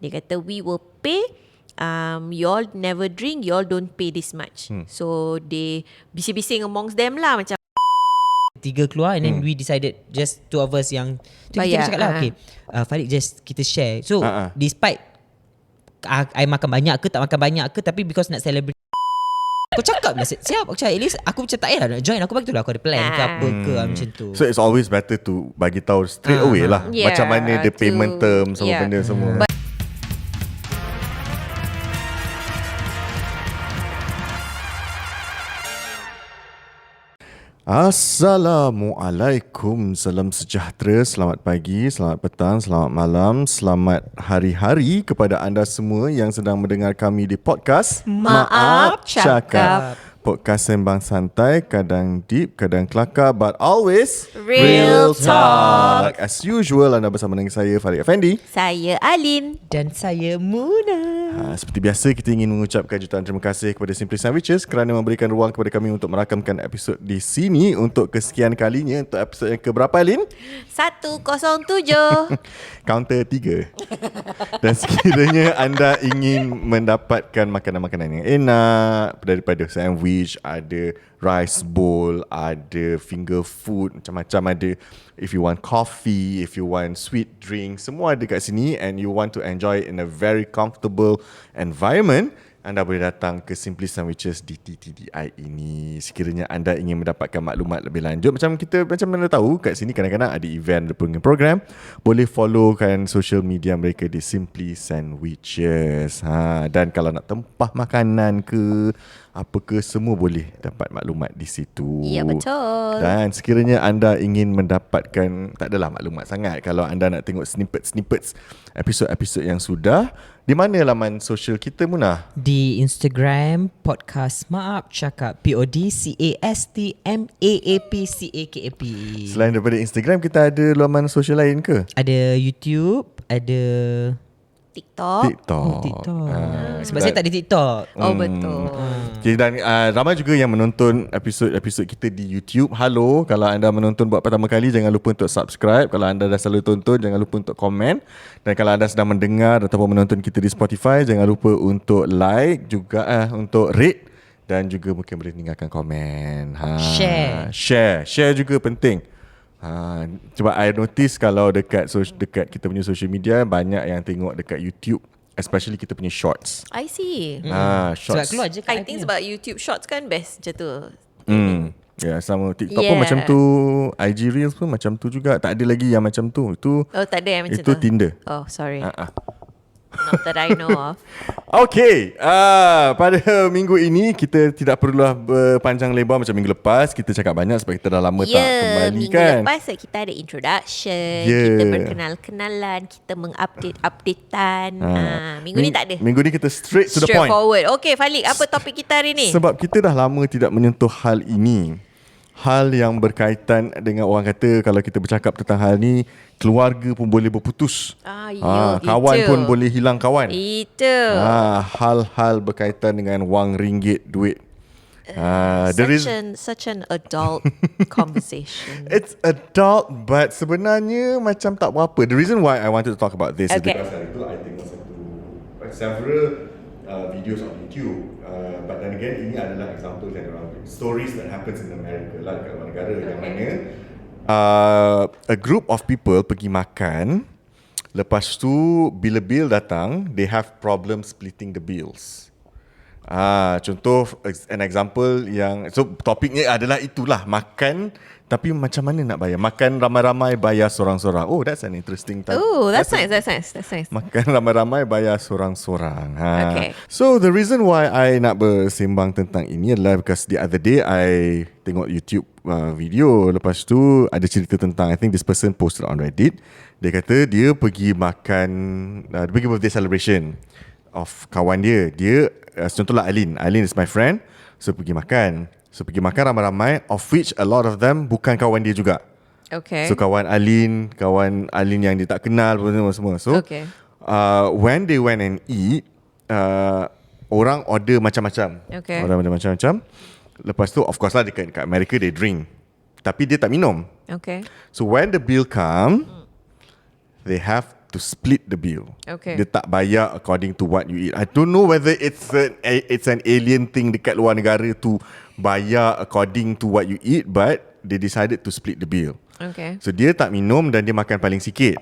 Dia kata we will pay, you all never drink, you all don't pay this much. So they bising-bising amongst them lah, macam 3 keluar and then we decided just 2 of us yang tu kita cakap lah, okay, Farid just kita share. So despite I makan banyak ke tak makan banyak ke, tapi because nak celebrate, kau cakap lah siap, aku cakap at least aku macam tak payah nak join, aku bagi tu lah aku ada plan ke apa ke macam tu. So it's always better to bagi tahu straight away lah, macam mana the payment term semua benda semua. Assalamualaikum, salam sejahtera, selamat pagi, selamat petang, selamat malam, selamat hari-hari kepada anda semua yang sedang mendengar kami di podcast Maaf Cakap. Podcast sembang santai, kadang deep, kadang kelakar, but always Real talk. As usual, anda bersama dengan saya Farid Effendi. saya Alin. Dan saya Muna. Seperti biasa, kita ingin mengucapkan jutaan terima kasih kepada Simply Sandwiches kerana memberikan ruang kepada kami untuk merakamkan episod di sini untuk kesekian kalinya. Untuk episod yang keberapa, Alin? 107. Counter 3. Dan sekiranya anda ingin mendapatkan makanan-makanan yang enak, daripada sandwich, ada rice bowl, ada finger food, macam-macam ada. If you want coffee, if you want sweet drink, semua ada kat sini, and you want to enjoy it in a very comfortable environment, anda boleh datang ke Simply Sandwiches di TTDI ini. Sekiranya anda ingin mendapatkan maklumat lebih lanjut, macam anda tahu kat sini kadang-kadang ada event, ada program, boleh follow kan social media mereka di Simply Sandwiches. Dan kalau nak tempah makanan ke apa ke, semua boleh dapat maklumat di situ. Ya, betul. Dan sekiranya anda ingin mendapatkan, tak adalah maklumat sangat, kalau anda nak tengok snippets episod-episod yang sudah, di mana laman sosial kita, Munah? Di Instagram Podcast Maaf Cakap, PODCASTMAAPCAKAP. Selain daripada Instagram, kita ada laman sosial lain ke? Ada YouTube, ada TikTok. TikTok. Sebab saya tak ada TikTok. Oh, betul. Okay, dan ramai juga yang menonton episod-episod kita di YouTube. Halo, kalau anda menonton buat pertama kali, jangan lupa untuk subscribe. Kalau anda dah selalu tonton, jangan lupa untuk komen. Dan kalau anda sedang mendengar ataupun menonton kita di Spotify, jangan lupa untuk like juga, untuk rate, dan juga mungkin boleh tinggalkan komen. Share juga penting. Cuba I notice kalau dekat kita punya social media, banyak yang tengok dekat YouTube, especially kita punya shorts. I see. Sebab Shorts. keluar je kat I think sebab YouTube Shorts kan best macam tu. Ya, sama TikTok pun macam tu, IG Reels pun macam tu juga. Tak ada lagi yang macam tu. Itu tak ada yang macam tu. Itu Tinder. Oh, sorry. Not that I know of. Okay, pada minggu ini kita tidak perlulah berpanjang lebar macam minggu lepas. Kita cakap banyak sebab kita dah lama tak kembali kan. Minggu lepas kita ada introduction, kita berkenal-kenalan, kita mengupdate-updatean. Minggu ni tak ada. Minggu ni kita straight to the point. Straightforward. Okay, Falik, apa topik kita hari ni? Sebab kita dah lama tidak menyentuh hal ini. Hal yang berkaitan dengan, orang kata kalau kita bercakap tentang hal ni, keluarga pun boleh berputus. Kawan itu. pun boleh hilang kawan. Itu. Hal-hal berkaitan dengan wang ringgit, duit. Such an adult conversation. It's adult, but sebenarnya macam tak berapa. The reason why I wanted to talk about this is Okay. because hari tu I tengok several videos on YouTube. But then again, ini adalah example yang stories that happens in America lah, dekat luar negara, yang mana a group of people pergi makan. Lepas tu bila bill datang, they have problem splitting the bills. Contoh, an example yang, so topiknya adalah itulah, makan tapi macam mana nak bayar. Makan ramai-ramai, bayar sorang-sorang. Oh, that's an interesting time. Oh, that's nice. Makan ramai-ramai, bayar sorang-sorang. Okay. So the reason why I nak bersembang tentang ini adalah because the other day I tengok YouTube video. Lepas tu ada cerita tentang, I think this person posted on Reddit. Dia kata dia pergi makan, dia pergi birthday celebration of kawan dia. Dia contohlah Alin is my friend. So pergi makan ramai-ramai, of which a lot of them bukan kawan dia juga. Okay. So kawan Alin yang dia tak kenal semua. So when they went and eat, orang order macam-macam. Okay. Order macam-macam. Lepas tu of course lah dekat America they drink, tapi dia tak minum. Okay. So when the bill come, they have to split the bill. Okay. Dia tak bayar according to what you eat. I don't know whether it's an alien thing dekat luar negara to bayar according to what you eat, but they decided to split the bill. Okay. So dia tak minum dan dia makan paling sikit.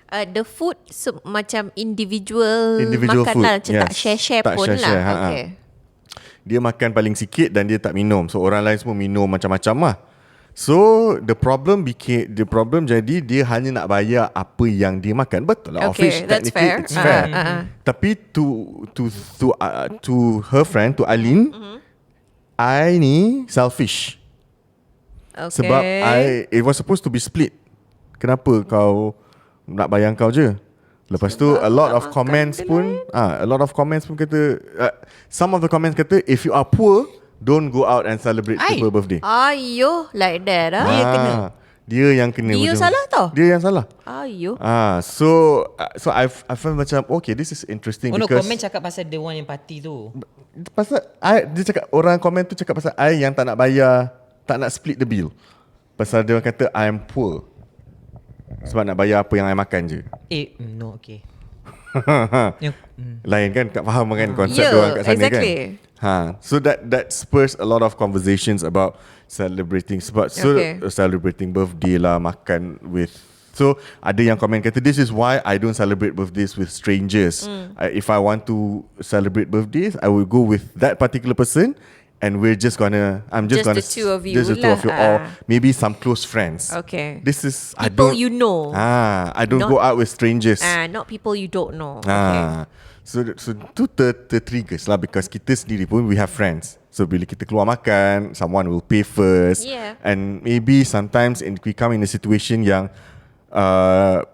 The food macam individual makan food. lah, macam tak share-share Tak pun share-share, lah. Okay. Dia makan paling sikit dan dia tak minum. So orang lain semua minum macam-macam lah. So the problem jadi dia hanya nak bayar apa yang dia makan. Betul lah. Okay, Fish, that's technically fair. it's fair. Tapi to her friend, to Aline, I ni selfish. Okay. Sebab it was supposed to be split. Kenapa kau nak bayar kau je? Lepas tu a lot of comments pun kata some of the comments kata if you are poor, don't go out and celebrate people's birthday. Ayo, like that ah. Dia kena. Dia yang kena. Dia macam, salah tau. Dia yang salah. Ayo. So I felt macam okay, this is interesting Oh no, because komen cakap pasal the one yang party tu. pasal dia cakap, orang komen tu cakap pasal I yang tak nak bayar, tak nak split the bill. Pasal dia orang kata I am poor. Sebab nak bayar apa yang I makan je. No, okay. Lain kan, tak faham kan konsep Yeah, diorang kat sana exactly. kan. So that spurs a lot of conversations about celebrating celebrating birthday lah, makan with. So ada yang komen kata this is why I don't celebrate birthdays with strangers. If I want to celebrate birthdays, I will go with that particular person. And we're just gonna, Just the two of you just the two of you, lah. or maybe some close friends. Okay. This is People you know. I don't go out with strangers. Not people you don't know. Okay. So tu triggers lah, because kita sendiri pun we have friends. So bila kita keluar makan, someone will pay first. Yeah. And maybe sometimes we come in a situation yang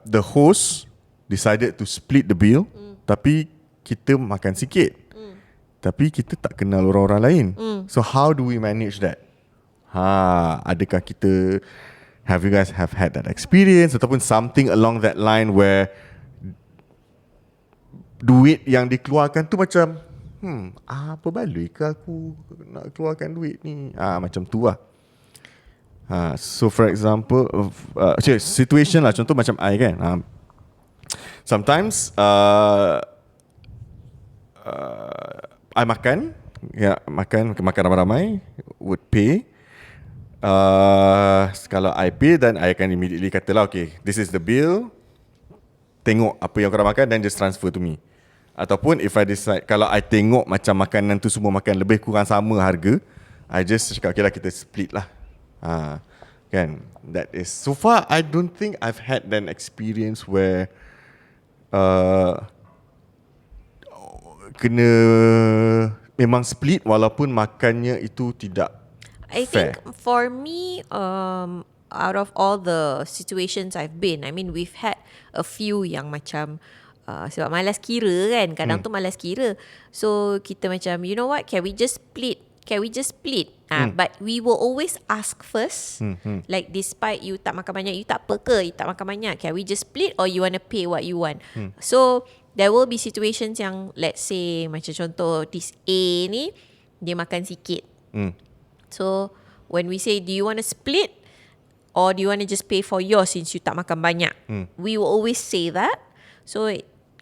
the host decided to split the bill, tapi kita makan sikit. Tapi kita tak kenal orang-orang lain. So how do we manage that? Adakah kita, have you guys have had that experience ataupun something along that line where duit yang dikeluarkan tu macam apa baloi ke aku nak keluarkan duit ni, macam tu lah. So for example, situation lah, contoh macam I kan, sometimes I makan ramai-ramai, would pay. Kalau I pay, then I akan immediately kata lah, okay, this is the bill, tengok apa yang korang makan, then just transfer to me. Ataupun if I decide, kalau I tengok macam makanan tu semua makan lebih kurang sama harga, I just cakap, okay lah, kita split lah. Kan, that is, so far I don't think I've had an experience where kena memang split walaupun makannya itu tidak I fair. think for me, out of all the situations I've been, I mean we've had a few yang macam sebab malas kira kan, kadang tu malas kira. So kita macam, you know what, can we just split? But we will always ask first, like despite you tak makan banyak, you tak apa ke, you tak makan banyak, can we just split or you want to pay what you want? So there will be situations yang, let's say macam contoh this A ni, dia makan sikit. So when we say, do you want to split or do you want to just pay for yours since you tak makan banyak? We will always say that. So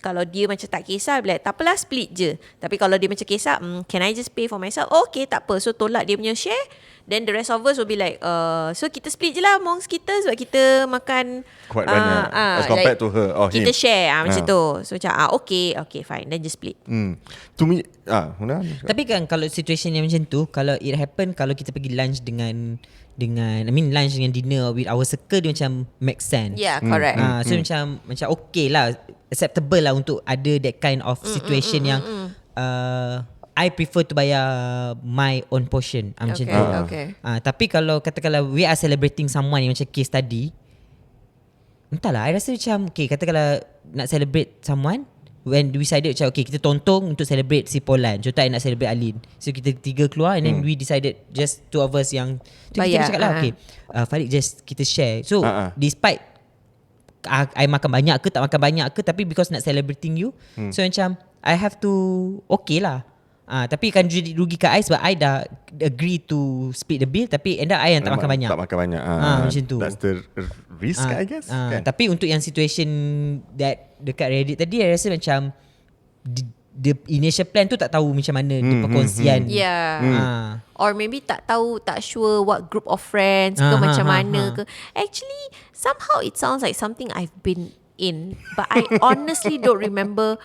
kalau dia macam tak kisah, like, tak apalah, split je. Tapi kalau dia macam kisah, can I just pay for myself? Okay, tak apa. So tolak dia punya share. Then the rest of us will be like, so kita split je lah amongst kita sebab kita makan quite banyak as compared to her or kita him. share macam tu. So macam okay fine, then just split. To me, Tapi kan kalau situation yang macam tu, kalau it happen, kalau kita pergi lunch dengan lunch dengan dinner with our circle, dia macam make sense. Yeah, correct. So macam okay lah, acceptable lah untuk ada that kind of situation yang I prefer to bayar my own portion. Macam tu. Okay. Tapi katakanlah we are celebrating someone yang macam case tadi, entahlah, I rasa macam okay, katakanlah nak celebrate someone, when we decided macam okay, kita tontong untuk celebrate si Polan. Contoh I nak celebrate Alin. So kita tiga keluar and then we decided just two of us yang tu kita cakap lah okay, Farid just kita share. So despite I makan banyak ke tak makan banyak ke, tapi because nak celebrating you, so macam I have to okay lah. Tapi kan rugi kat I sebab I dah agree to split the bill, tapi end up I yang tak makan banyak. Tak makan banyak. Macam tu. That's the risk, I guess. Kan? Tapi untuk yang situation that dekat Reddit tadi, I rasa macam the initial plan tu tak tahu macam mana the perkongsian. Yeah. Or maybe tak tahu, tak sure what group of friends ke macam mana ke. Actually, somehow it sounds like something I've been in, but I honestly don't remember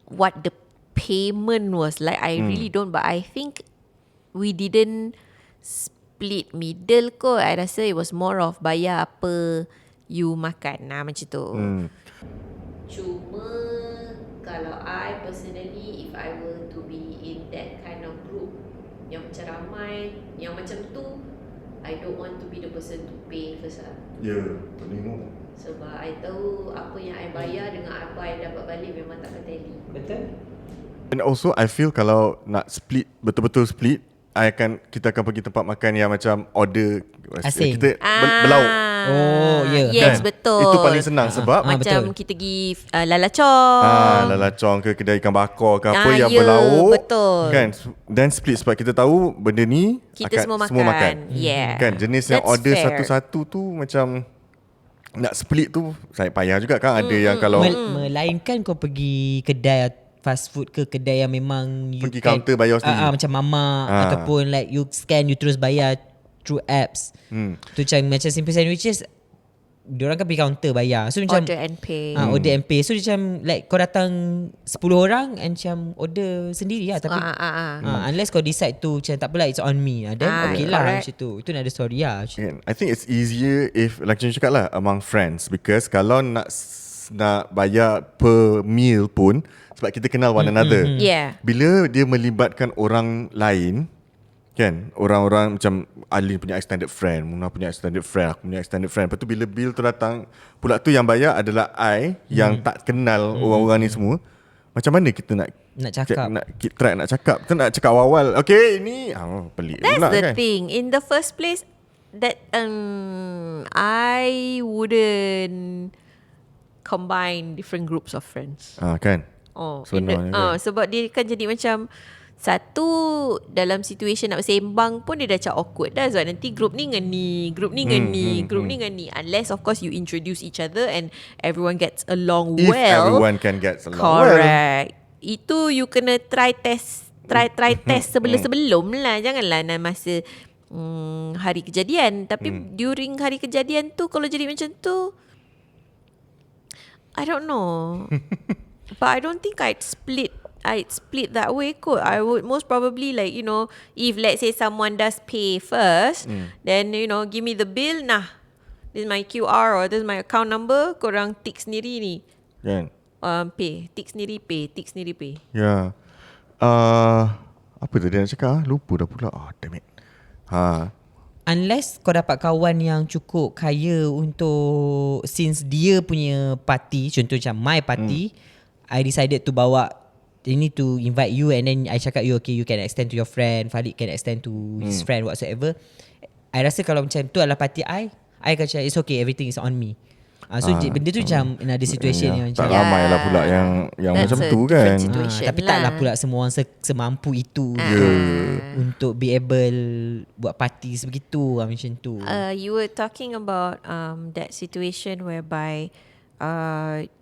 what the payment was like. I really don't, but I think we didn't split middle kot. I rasa it was more of bayar apa you makan. Macam tu. Cuma kalau I personally, if I were to be in that kind of group yang macam ramai, yang macam tu, I don't want to be the person to pay first lah. Tengok. Sebab I tahu apa yang I bayar dengan apa I dapat balik memang tak ketali. Betul. And also I feel kalau nak split, betul-betul split, kita akan pergi tempat makan yang macam order asing. Kita berlauk. Oh, ya. Yes, kan? betul. Itu paling senang sebab macam betul. kita pergi lalacong. Lalacong ke kedai ikan bakar ke apa yang berlauk. Betul. Kan? Dan split sebab kita tahu benda ni Kita akan semua makan. Yeah. Kan? Jenis yang That's order fair. satu-satu tu macam nak split tu saya payah juga kan. Ada yang kalau Melainkan kau pergi kedai fast food ke kedai yang memang you pergi counter bayar sendiri. macam mama ataupun like you scan, you terus bayar through apps. Tu macam Simple Sandwiches, diorang kan pergi counter bayar. So macam Order and pay. order and pay. So macam like kau datang 10 orang and macam order sendiri lah. Tapi unless kau decide tu macam tak apalah, it's on me, then okay lah macam tu. Itu nak ada story lah. I think it's easier if like macam cakap lah among friends, because kalau nak bayar per meal pun sebab kita kenal one another. Yeah. Bila dia melibatkan orang lain, kan, orang-orang macam Ali punya extended friend, Muna punya extended friend, aku punya extended friend. Lepas tu bila bill tu datang, pula tu yang bayar adalah I yang tak kenal orang-orang ni semua. Macam mana kita nak cakap, nak cakap. Kita nak cakap awal, okay ini pelik That's pula, the kan? thing. In the first place, that I wouldn't combine different groups of friends. Kan? Sebenarnya kan? Sebab dia kan jadi macam satu, dalam situation nak bersembang pun dia dah macam awkward dah. Sebab nanti group ni dengan ni, group ni dengan ni, group ni dengan ni. Unless of course you introduce each other and everyone gets along If well. everyone can get along correct. Itu you kena try test sebelum lah. Janganlah nak masa hari kejadian. Tapi during hari kejadian tu, kalau jadi macam tu, I don't know. But I don't think I'd split that way kot. I would most probably like, you know, if let's say someone does pay first, then, you know, give me the bill. Nah, this is my QR or this is my account number. Korang tick sendiri ni. Kan? Pay. Tick sendiri pay. Ya. Apa tadi nak cakap? Lupa dah pula. Damn it. Unless kau dapat kawan yang cukup kaya untuk, since dia punya party, contoh macam my party, I decided to bawa, they need to invite you, and then I cakap you, okay, you can extend to your friend, Falik can extend to his friend, whatsoever. I rasa kalau macam tu adalah party I akan cakap it's okay, everything is on me. So benda tu macam another situation yang macam tak ramai lah pula yang macam tu kan. Tapi taklah pula semua orang semampu itu untuk be able buat party sebegitu macam tu. You were talking about that situation whereby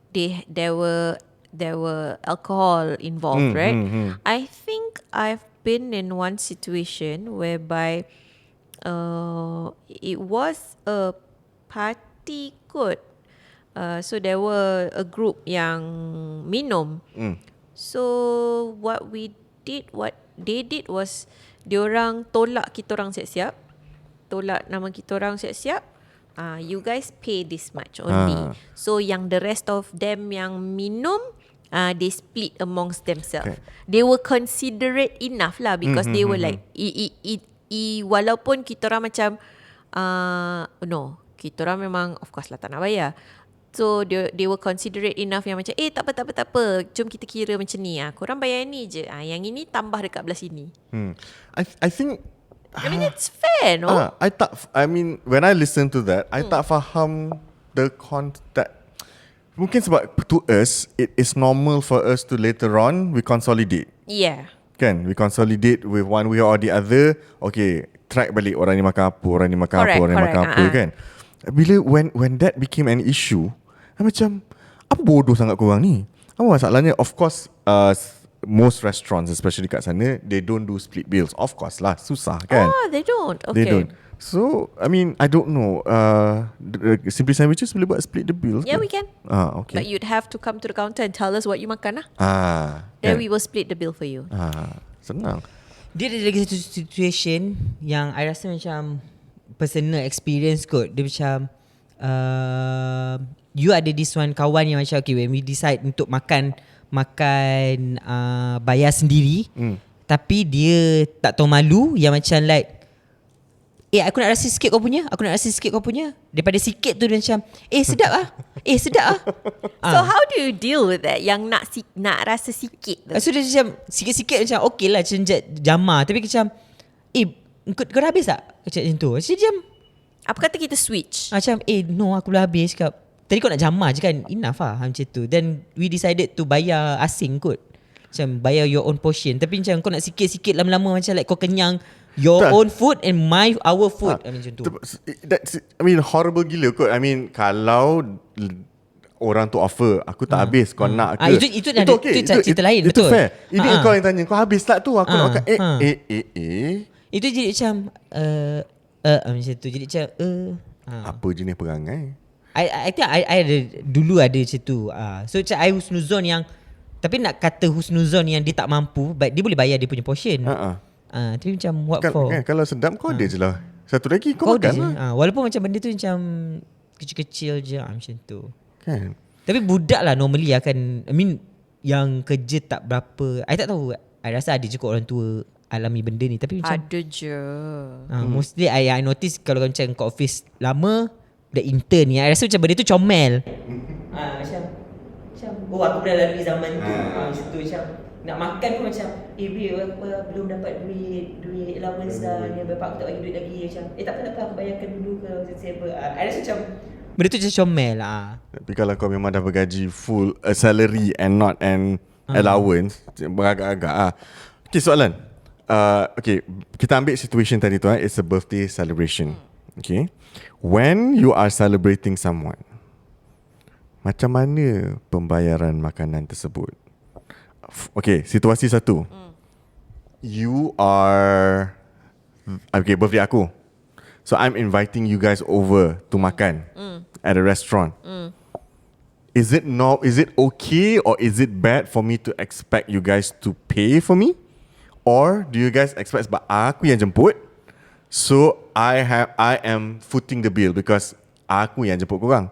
there were alcohol involved, right? I think I've been in one situation whereby it was a party kot. So there were a group yang minum. So what they did was diorang tolak kita orang siap-siap. Tolak nama kita orang siap-siap. You guys pay this much only. So yang the rest of them yang minum, they split amongst themselves. Okay. They were considerate enough lah because they were like walaupun kita orang macam no, kita orang memang of course lah tak nak bayar. So they were considerate enough yang macam tak apa, jom kita kira macam ni, korang bayar ni je, yang ini tambah dekat belah sini. I think I mean it's fair, no? I mean when I listen to that, I tak faham the that mungkin sebab to us it is normal for us to later on we consolidate. Yeah. Kan, we consolidate with one way or the other. Okay, track balik orang ni makan apa, orang ni makan Correct, apa, orang ni makan correct. apa kan. Bila when that became an issue, macam apa bodoh sangat korang ni. Apa masalahnya? Of course, most restaurants especially kat sana, they don't do split bills. Of course lah, susah kan. Oh, they don't. Okay. They don't. So, I mean, I don't know. Simply Sandwiches boleh buat split the bills? Yeah, we can. Okay. But you'd have to come to the counter and tell us what you makan lah. kan? Then we will split the bill for you. Senang. Dia ada lagi satu situation yang I rasa macam personal experience kot. Dia macam you ada this one kawan yang macam okay, when we decide untuk makan bayar sendiri, tapi dia tak tahu malu yang macam like aku nak rasa sikit kau punya, daripada sikit tu dia macam sedap ah. Sedap ah. So how do you deal with that? Yang nak rasa sikit tu. So dia macam sikit-sikit macam okay lah macam jamah, tapi macam kau dah habis tak? Macam tu. Macam apa kata kita switch? macam no aku dah habis. Cakap tadi kau nak jamah je kan, enough lah macam tu. Then we decided to bayar asing kot, macam bayar your own portion. Tapi macam kau nak sikit-sikit lama-lama macam like kau kenyang your own food and our food. Macam tu. That's, I mean, horrible gila kot. I mean, kalau orang tu offer, aku tak habis, kau nak ke? Itu okay. Itu cerita lain, itu betul. fair. Ini kau yang tanya, kau habis tak tu? Aku nak makan. Itu jadi macam macam tu. Jadi macam apa jenis perangai? I think I ada dulu ada macam tu. So macam I husnuzon yang, tapi nak kata husnuzon yang dia tak mampu, but dia boleh bayar dia punya portion. Tapi macam what for? Kalau sedap kau ada je lah. Satu lagi kau makan lah. Walaupun macam benda tu macam kecil-kecil je macam tu. Kan? Tapi budak lah normally akan, I mean, yang kerja tak berapa, I tak tahu, I rasa ada je kot orang tua alami benda ni. Tapi macam Ada je. mostly I notice kalau macam kat office lama, the intern ni, I rasa macam benda tu comel. Macam aku pernah lalui zaman tu. Macam tu macam nak makan pun macam belum dapat duit allowance dah ni, bapak aku tak bagi duit lagi. Macam tak apa aku bayarkan dulu ke whatever. I rasa macam benda tu macam comel lah. Tapi kalau kau memang dah bergaji full salary and not an allowance, beragak-agak lah. Okay, soalan. Okay, kita ambil situation tadi tu. It's a birthday celebration. Okay, when you are celebrating someone, macam mana pembayaran makanan tersebut? Okay, situasi satu. You are birthday aku. So I'm inviting you guys over to makan at a restaurant. Is it okay or is it bad for me to expect you guys to pay for me? Or do you guys expect sebab aku yang jemput, so I am footing the bill because aku yang jemput korang?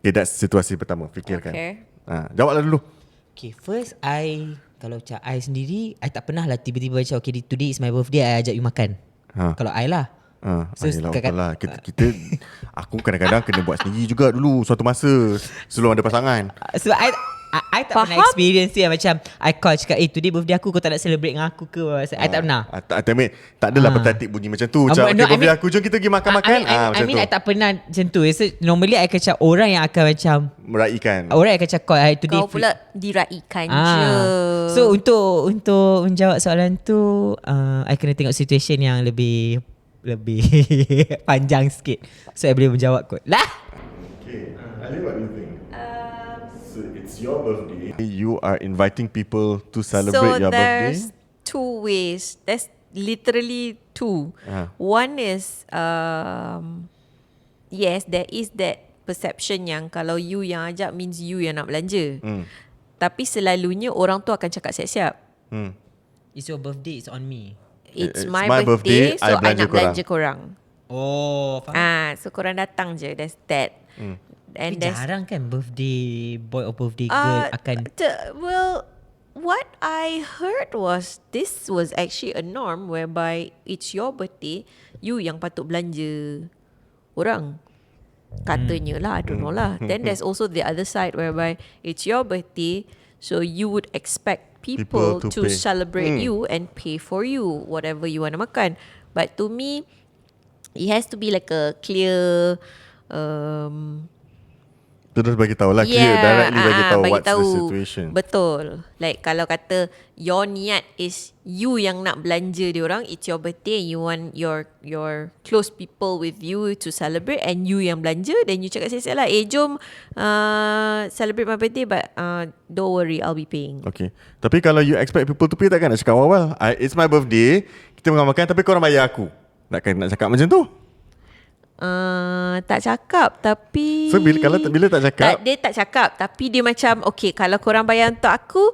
Okay, that's situasi pertama. Fikirkan. Okay. Jawablah dulu. Okay, first kalau macam I sendiri, I tak pernah lah tiba-tiba macam okay, today is my birthday, I ajak you makan. Kalau I lah. So Yelah, kita aku kadang-kadang kena buat sendiri juga dulu suatu masa sebelum ada pasangan. Sebab I tak pernah experience tu yang macam I call cakap today birthday aku, kau tak nak celebrate dengan aku ke? I tak pernah. Tak adalah petatip bunyi macam tu. Macam birthday aku, jom kita pergi makan-makan. I mean I tak pernah macam tu. So normally I akan cakap orang yang akan macam meraihkan. Orang yang akan cakap call today Kau pula diraikan je. So untuk menjawab soalan tu, I kena tengok situation yang lebih panjang sikit, so I boleh menjawab kot lah. Okay, Ali, what do you think? So it's your birthday. You are inviting people to celebrate your birthday. So there's two ways. There's literally two. One is yes, there is that perception yang kalau you yang ajak means you yang nak belanja. Tapi selalunya orang tu akan cakap siap-siap. It's your birthday, it's on me. It's my birthday, so I nak belanja korang. Oh, faham. So korang datang je. There's that. And Tapi jarang kan birthday boy or birthday girl akan. Well, what I heard was this was actually a norm whereby it's your birthday, you yang patut belanja orang. Katanya lah, I don't know lah. Then there's also the other side whereby it's your birthday, so you would expect people to celebrate you and pay for you whatever you want to makan. But to me, it has to be like a clear Terus bagi tahu lah, directly bagi tahu what's the situation. Betul. Like kalau kata your niat is you yang nak belanja diorang, it's your birthday, you want your close people with you to celebrate and you yang belanja, then you cakap siap-siap lah, jom celebrate my birthday but don't worry, I'll be paying. Okay. Tapi kalau you expect people to pay, takkan nak cakap awal. It's my birthday, kita makan tapi korang bayar aku. Takkan nak cakap macam tu? Tak cakap tapi So bila tak cakap, dia tak cakap tapi dia macam okay, kalau korang bayar untuk aku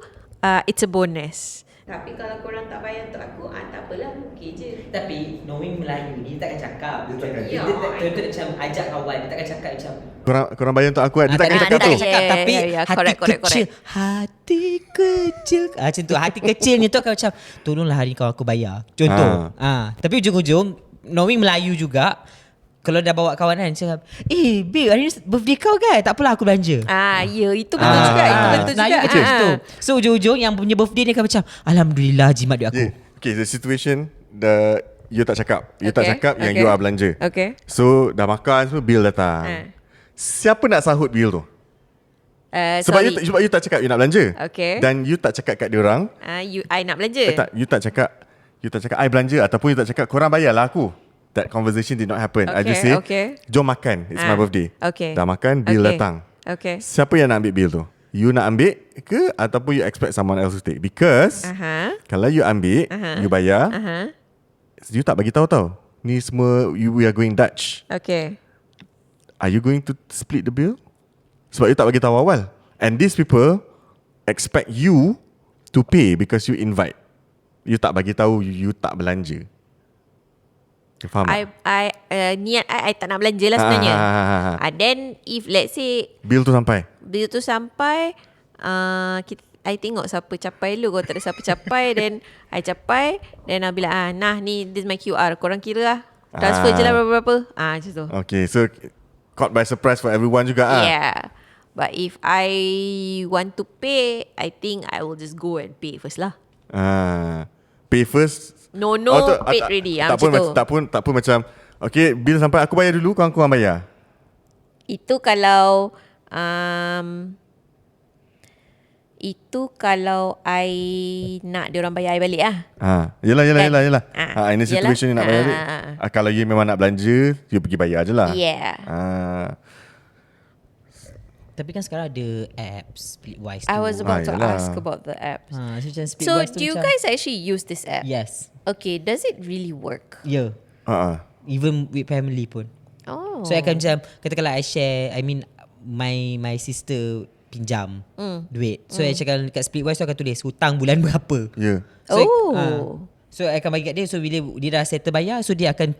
it's a bonus. Tapi kalau korang tak bayar untuk aku tak apalah, okay je. Tapi knowing Melayu ni takkan cakap. Dia takkan. Dia macam ajak kawan, dia takkan cakap macam korang bayar untuk aku, dia takkan cakap tu. Cakap, tapi hati correct. kecil, hati kecil macam tu, hati kecil ni tu akan macam tolonglah hari ni kawan aku bayar. Contoh. Tapi ujung-ujung knowing Melayu juga, kalau dah bawa kawan kan, cakap, babe, hari ni birthday kau kan? Tak apalah aku belanja. Ya, itu betul juga. Itu betul juga. Macam tu. So ujung-ujung yang punya birthday ni akan macam, alhamdulillah jimat duit aku. Okay, the situation, you tak cakap. You tak cakap yang you are belanja. Okay. So dah makan semua, bill datang. Siapa nak sahut bill tu? Sebab you tak cakap you nak belanja. Okay. Dan you tak cakap kat diorang, I nak belanja. you tak cakap I belanja, ataupun you tak cakap korang bayarlah aku. That conversation did not happen. I just say, jom makan, it's my birthday. Okay. Dah makan, bill datang. Okay. Siapa yang nak ambil bill tu? You nak ambil ke ataupun you expect someone else to take? Because kalau you ambil, you bayar, you tak bagi tahu tau. Ni semua we are going Dutch. Okay. Are you going to split the bill? Sebab you tak bagi tahu awal. And these people expect you to pay because you invite. You tak bagi tahu you tak belanja. Faham tak? Niat I tak nak belanja lah sebenarnya. Then if let's say Bill tu sampai, I tengok siapa capai dulu. Kalau tak ada siapa capai, then I capai, then I'll be like, nah ni, this my QR, korang kira lah, transfer je lah berapa-berapa. Macam tu. Okay, so caught by surprise for everyone juga. Yeah. But if I want to pay, I think I will just go and pay first lah. Pay first. No, paid already. Tak pun macam, okay, bill sampai aku bayar dulu, korang bayar. Itu kalau I nak diorang bayar I balik lah. Yelah. Ini situation you nak bayar balik. Kalau you memang nak belanja, you pergi bayar je lah. Yeah. Tapi kan sekarang ada apps Splitwise tu. I was about to ask about the apps. So do you guys actually use this app? Yes. Okay, does it really work? Yeah. Even with family pun. Oh. So I akan macam, katakanlah I share, I mean my sister pinjam duit. So I cakap dekat Splitwise tu akan tulis hutang bulan berapa. Yeah. So I akan bagi kat dia. So bila dia dah settle bayar, so dia akan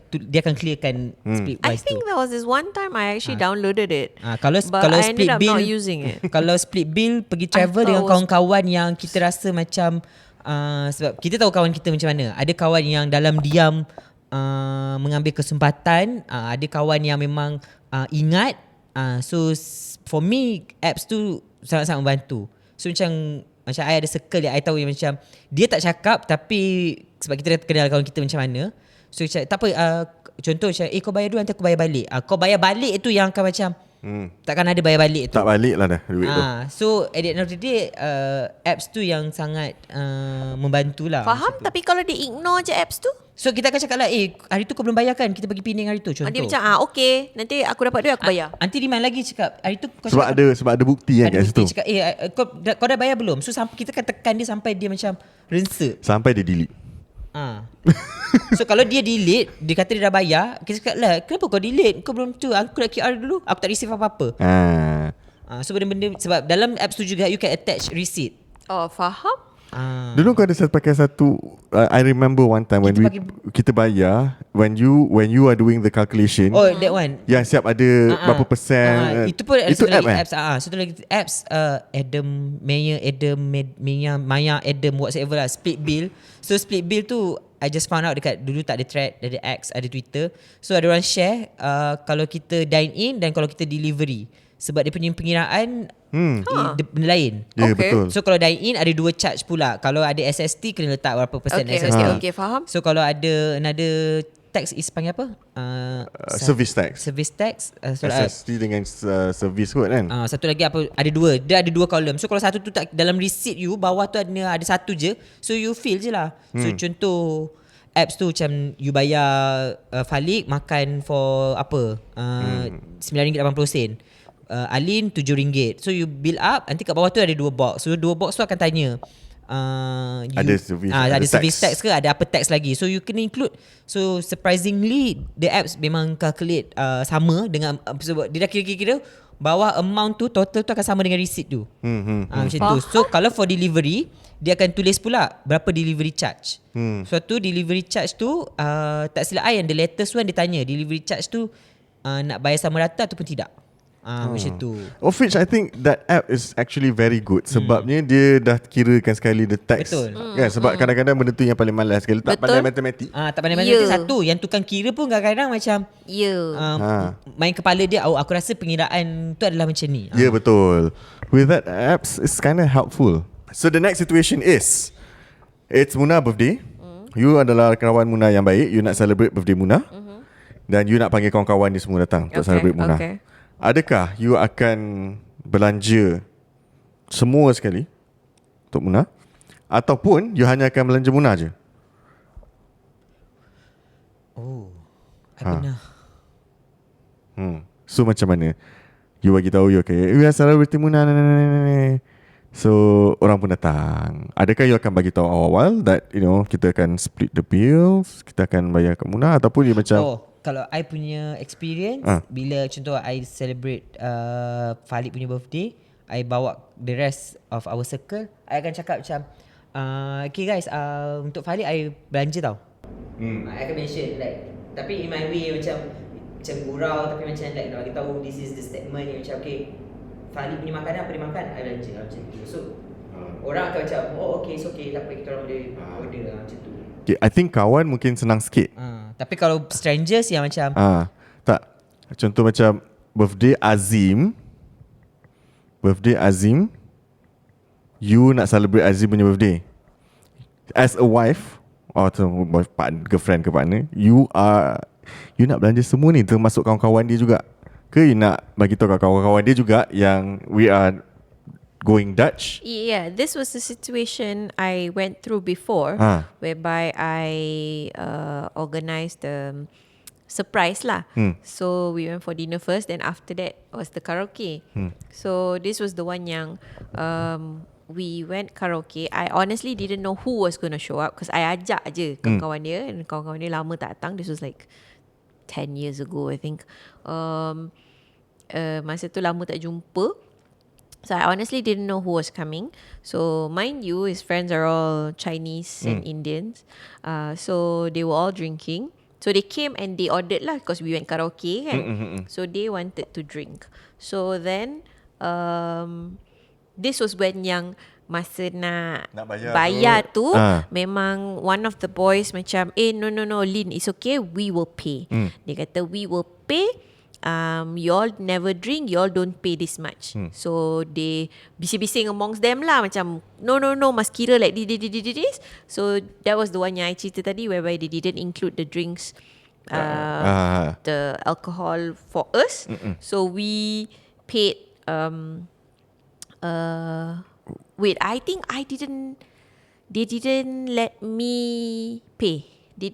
clearkan Splitwise tu. I think there was this one time I actually downloaded it. Kalau I ended split up bill, not using it. Kalau split bill pergi travel dengan kawan-kawan yang kita rasa macam sebab kita tahu kawan kita macam mana. Ada kawan yang dalam diam mengambil kesempatan, ada kawan yang memang ingat. So for me apps tu sangat-sangat membantu. So macam I ada circle yang I tahu yang macam dia tak cakap, tapi sebab kita dah kenal kawan kita macam mana, so tak apa, contoh macam kau bayar dulu, nanti aku bayar balik. Kau bayar balik tu yang akan macam takkan ada bayar balik tu. Tak balik lah dah duit tu. So at the end of the day, apps tu yang sangat membantu lah. Faham, tapi kalau dia ignore je apps tu, so kita akan cakap lah, hari tu kau belum bayar kan, kita pergi Penang hari tu, contoh. dia macam okay, nanti aku dapat duit aku bayar. Nanti remind lagi cakap, hari tu kau sebab ada bukti kan kat situ. Cakap kau dah bayar belum? So kita akan tekan dia sampai dia macam rinse, sampai dia delete. So kalau dia delete, dia kata dia dah bayar, kita cakap lah, kenapa kau delete? Kau belum tu, aku nak QR dulu, aku tak receive apa-apa. So benda-benda, sebab dalam apps tu juga you can attach receipt. Oh, faham. Dulu kau ada pakai satu, I remember one time when kita bayar, when you are doing the calculation. Oh, that one. Yang siap ada berapa persen. Itu pun itu app apps. Satu lagi apps, Adam, Maya, Adam, whatever lah, split bill. So split bill tu I just found out dekat dulu tak ada thread, ada X, ada Twitter. So ada orang share kalau kita dine in dan kalau kita delivery. Sebab dia punya pengiraan benda lain. Ya, betul. So kalau dine in ada 2 charge pula. Kalau ada SST kena letak berapa persen SST. Okay, faham. So kalau ada another tax is panggil apa? Service tax. Service tax. SST dengan service kot kan. Satu lagi apa? Ada dua. Dia ada dua kolom. So kalau satu tu tak dalam receipt you, bawah tu ada satu je. So you fill je lah. So contoh apps tu macam you bayar Falik makan for apa? RM9.80. Alin RM7. So you build up, nanti kat bawah tu ada dua box. So dua box tu akan tanya ada service tax ke, ada apa tax lagi. So you kena include. So surprisingly the apps memang calculate sama dengan sebab dia dah kira-kira bawah amount tu total tu akan sama dengan receipt tu. Macam tu. So kalau for delivery dia akan tulis pula berapa delivery charge. So tu delivery charge tu tak silap I, yang the latest one dia tanya delivery charge tu nak bayar sama rata ataupun tidak. Macam tu. Of which I think that app is actually very good. Sebabnya dia dah kirakan sekali the tax. Betul. Kan? Sebab kadang-kadang benda tu yang paling malas sekali. Tak pandai matematik. Tak pandai matematik satu. Yang tukang kira pun kadang-kadang macam main kepala dia. Aku rasa pengiraan tu adalah macam ni. Ya, betul. With that apps, it's kind of helpful. So the next situation is, it's Munah birthday. You adalah kawan Munah yang baik. You nak celebrate birthday Munah. Dan you nak panggil kawan-kawan dia semua datang untuk celebrate Munah. Adakah you akan belanja semua sekali untuk Munah, ataupun you hanya akan belanja Munah je? I pernah. So macam mana? You bagi tahu you okay, we are celebrating Munah. So orang pun datang. Adakah you akan bagi tahu awal that kita akan split the bills, kita akan bayar kat Munah, ataupun you macam kalau I punya experience, bila contoh I celebrate Falik punya birthday, I bawa the rest of our circle, I akan cakap macam okay guys, untuk Falik I belanja tau. I akan mention like, tapi in my way macam gurau, tapi macam like nak bagi tahu this is the statement yang macam okay, Falik punya makanan apa dia makan, I belanja macam tu. So orang akan macam okay, it's okay, tak apa, kita orang boleh order macam tu. Okay, I think kawan mungkin senang sikit. Tapi kalau strangers yang macam tak. Contoh macam birthday Azim, you nak celebrate Azim punya birthday. As a wife atau girlfriend ke partner, you nak belanja semua ni, termasuk kawan-kawan dia juga. Ke you nak bagi tahu kawan-kawan dia juga yang we are going Dutch? Yeah, this was the situation I went through before, whereby I organised the surprise lah. So we went for dinner first, then after that was the karaoke. So this was the one yang we went karaoke. I honestly didn't know who was going to show up because I ajak je kawan-kawan dia, and kawan-kawan dia lama tak datang. This was like 10 years ago, I think. Masa tu lama tak jumpa. So I honestly didn't know who was coming. So mind you, his friends are all Chinese and Indians. So they were all drinking. So they came and they ordered lah because we went karaoke kan. So they wanted to drink. So then this was when yang masa nak bayar tu memang one of the boys macam no Lin, it's okay, we will pay. Dia kata we will pay. You all never drink, you all don't pay this much. So they bising-bising amongst them lah macam no mas kira like this. So that was the one yang I cerita tadi, whereby they didn't include the drinks, the alcohol for us. So we paid wait, I think they didn't let me pay. They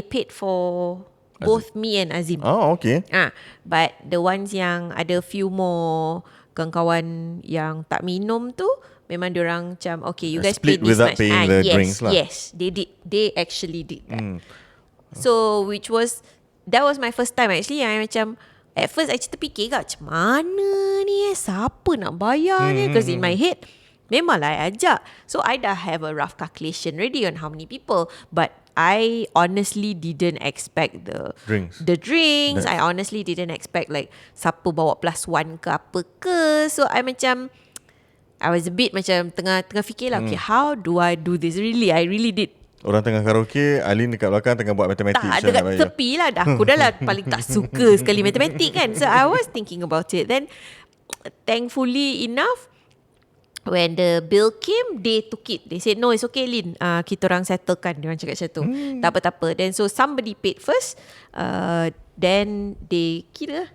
paid for both me and Azim. Oh, okay. But the ones yang ada few more kawan-kawan yang tak minum tu, memang diorang macam okay, you guys split pay this without much. paying the drinks lah. Yes, they did. They actually did that. So that was my first time actually. I macam at first I terfikir macam mana ni siapa nak bayar ni, because in my head memanglah I ajak. So I dah have a rough calculation ready on how many people, but I honestly didn't expect the drinks. I honestly didn't expect like siapa bawa +1 ke apa ke. So I was a bit macam tengah fikir lah, okay, how do I do this really? I really did. Orang tengah karaoke, Alin dekat belakang tengah buat matematik. Tak, dekat tepi lah dah. Aku dah lah paling tak suka sekali matematik kan. So I was thinking about it. Then thankfully enough, when the bill came, they took it. They said, no, it's okay, Lin. Kita orang settlekan. Dia orang cakap macam tu. Tak apa-apa. Then so somebody paid first. Then they kira.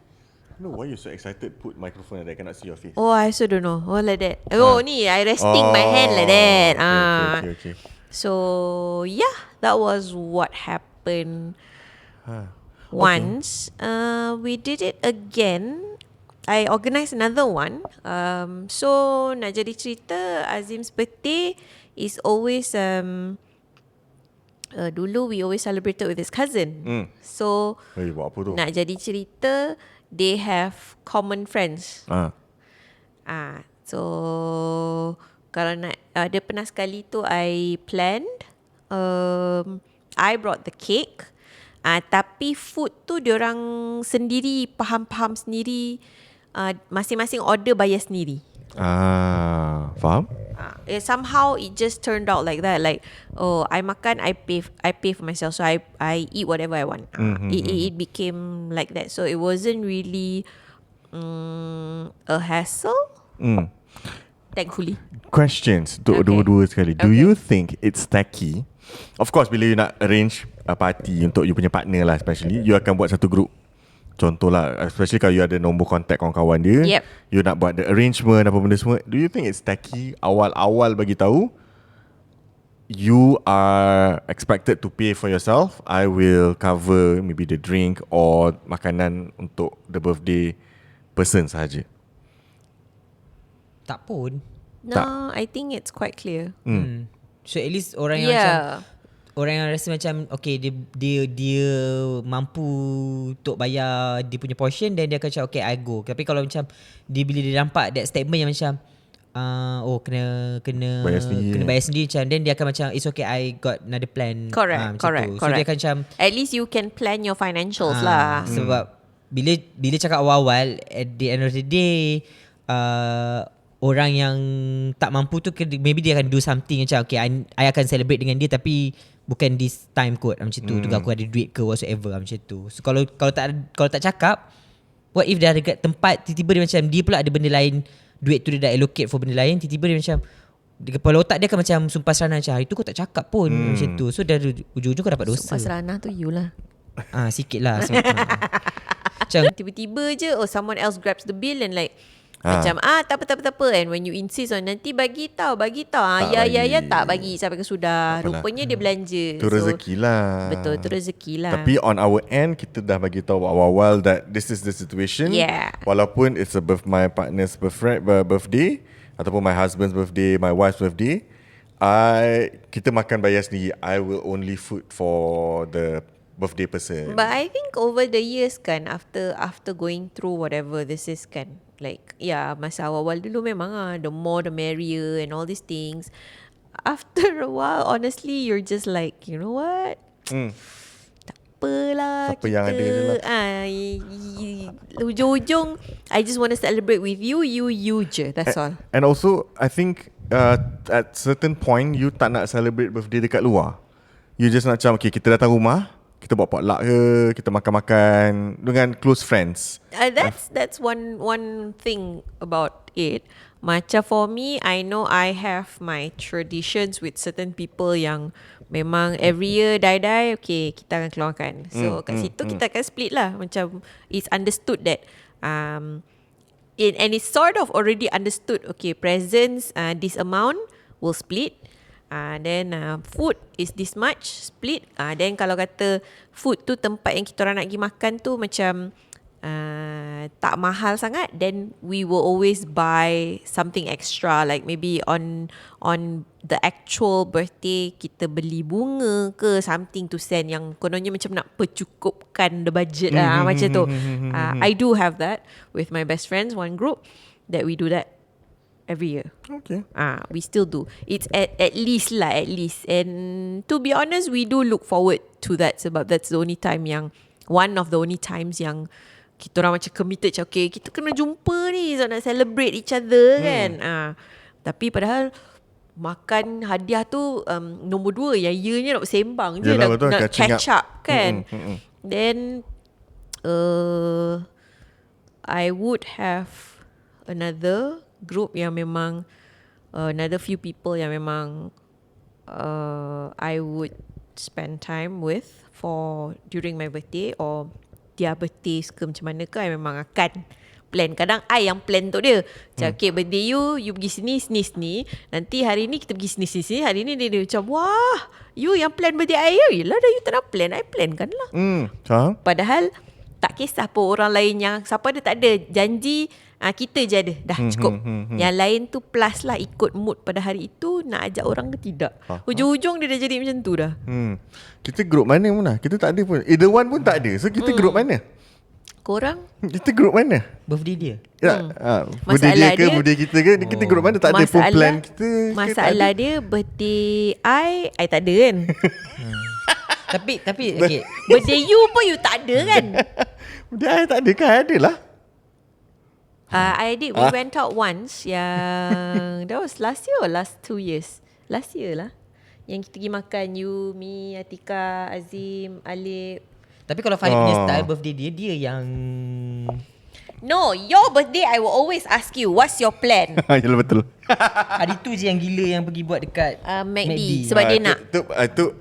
No, why you so excited? Put microphone that I cannot see your face. Oh, I also don't know. Oh, like that. Oh, ni I resting my hand like that. Okay. So yeah, that was what happened. Once we did it again. I organised another one. So nak jadi cerita, Azim's birthday is always dulu we always celebrated with his cousin. So Buat apa tu? nak jadi cerita, they have common friends. So kalau nak, dia pernah sekali tu I planned, I brought the cake, tapi food tu diorang sendiri faham sendiri, masing-masing order bayar sendiri. Faham? Somehow it just turned out like that. Like, oh, I makan, I pay for myself, so I eat whatever I want. It became like that. So it wasn't really a hassle. Thankfully. Questions untuk dua-dua sekali. Do you think it's tacky? Of course, bila you nak arrange a party untuk you punya partner lah, especially, you akan buat satu group. Contoh lah, especially kalau you ada nombor kontak kawan-kawan dia, you nak buat the arrangement apa benda semua. Do you think it's tacky awal-awal bagi tahu you are expected to pay for yourself, I will cover maybe the drink or makanan untuk the birthday person sahaja? Tak pun. No, I think it's quite clear. So at least orang yang macam, orang yang rasa macam okay, dia mampu untuk bayar dia punya portion, then dia akan cakap okay, I go. Tapi kalau macam bila dia nampak that statement yang macam kena bayar sendiri macam, then dia akan macam it's okay, I got another plan. Correct. So dia akan macam, at least you can plan your financials lah. Sebab bila cakap awal-awal, at the end of the day, orang yang tak mampu tu maybe dia akan do something macam okay, I akan celebrate dengan dia tapi bukan this time kot macam tu. Tunggu aku ada duit ke whatsoever macam tu. So kalau tak cakap, what if dia ada kat tempat, tiba-tiba dia macam dia pula ada benda lain, duit tu dia dah allocate for benda lain, tiba-tiba dia macam di kepala otak dia akan macam sumpah serana macam hari tu kau tak cakap pun macam tu. So dah ujung-ujung kau dapat dosa. Sumpah serana tu you lah. Sikit lah. Macam tiba-tiba je someone else grabs the bill and like macam tak apa. And when you insist on nanti bagi tahu ya tak bagi sampai ke sudah. Rupanya dia belanja. Itu rezeki lah. Betul, itu rezeki lah. Tapi on our end, kita dah bagi tahu awal-awal that this is the situation. Walaupun it's my partner's birthday ataupun my husband's birthday, my wife's birthday, kita makan bayar sendiri. I will only food for the birthday person. But I think over the years kan, after going through whatever this is kan, like masa awal-awal dulu memang the more the merrier and all these things. After a while, honestly, you're just like, you know what, tak apalah, apa yang ada je lah. Ujung-ujung I just want to celebrate with you je, that's all. And also I think at certain point you tak nak celebrate birthday dekat luar. You just nak macam okay, kita datang rumah, kita buat potluck ke, kita makan-makan dengan close friends. That's one thing about it. Macam for me, I know I have my traditions with certain people yang memang every year die okay, kita akan keluarkan. So kat situ kita akan split lah. Macam it's understood that and it's sort of already understood, okay, presents this amount will split. Then food is this much, split. Then kalau kata food tu tempat yang kita orang nak pergi makan tu macam tak mahal sangat, then we will always buy something extra, like maybe on the actual birthday kita beli bunga ke something to send yang kononnya macam nak percukupkan the budget macam tu. I do have that with my best friends, one group that we do that every year. Okay. We still do. It's at least. And to be honest, we do look forward to that sebab that's the only time yang, one of the only times yang kita orang macam committed, macam okay, kita kena jumpa ni, so nak celebrate each other kan. Tapi padahal makan hadiah tu nombor 2, yang ianya nak bersembang je, nak catch up kan. Then I would have another group yang memang another few people yang memang I would spend time with for during my birthday or their birthdays ke macam mana ke, I memang akan plan. Kadang I yang plan untuk dia. Macam okay, birthday you pergi sini. Nanti hari ni kita pergi sini. Hari ni dia macam, wah, you yang plan birthday I. Yelah dah you tak nak plan, I plan kan lah. Padahal tak kisah pun orang lain yang siapa ada tak ada janji, kita je ada. Dah cukup. Yang lain tu plus lah ikut mood pada hari itu nak ajak orang ke tidak. Hujung-hujung dia dah jadi macam tu dah. Kita group mana Muna? Kita tak ada pun. Either one pun tak ada. So kita group mana? Korang? Kita group mana? Birthday dia. Birthday dia ke, birthday kita ke, kita group mana? Tak ada pun plan kita. Masalah dia birthday I tak ada kan. Tapi okay. Birthday you pun you tak ada kan. Birthday I tak ada kan? Ada lah. I did. We went out once. Yang that was last year or last 2 years? Last year lah. Yang kita pergi makan, you, me, Atika, Azim, Alip. Tapi kalau Farid punya style birthday dia yang no, your birthday I will always ask you, what's your plan? Yalah betul. hari tu je yang gila yang pergi buat dekat McD. Sebab dia nak.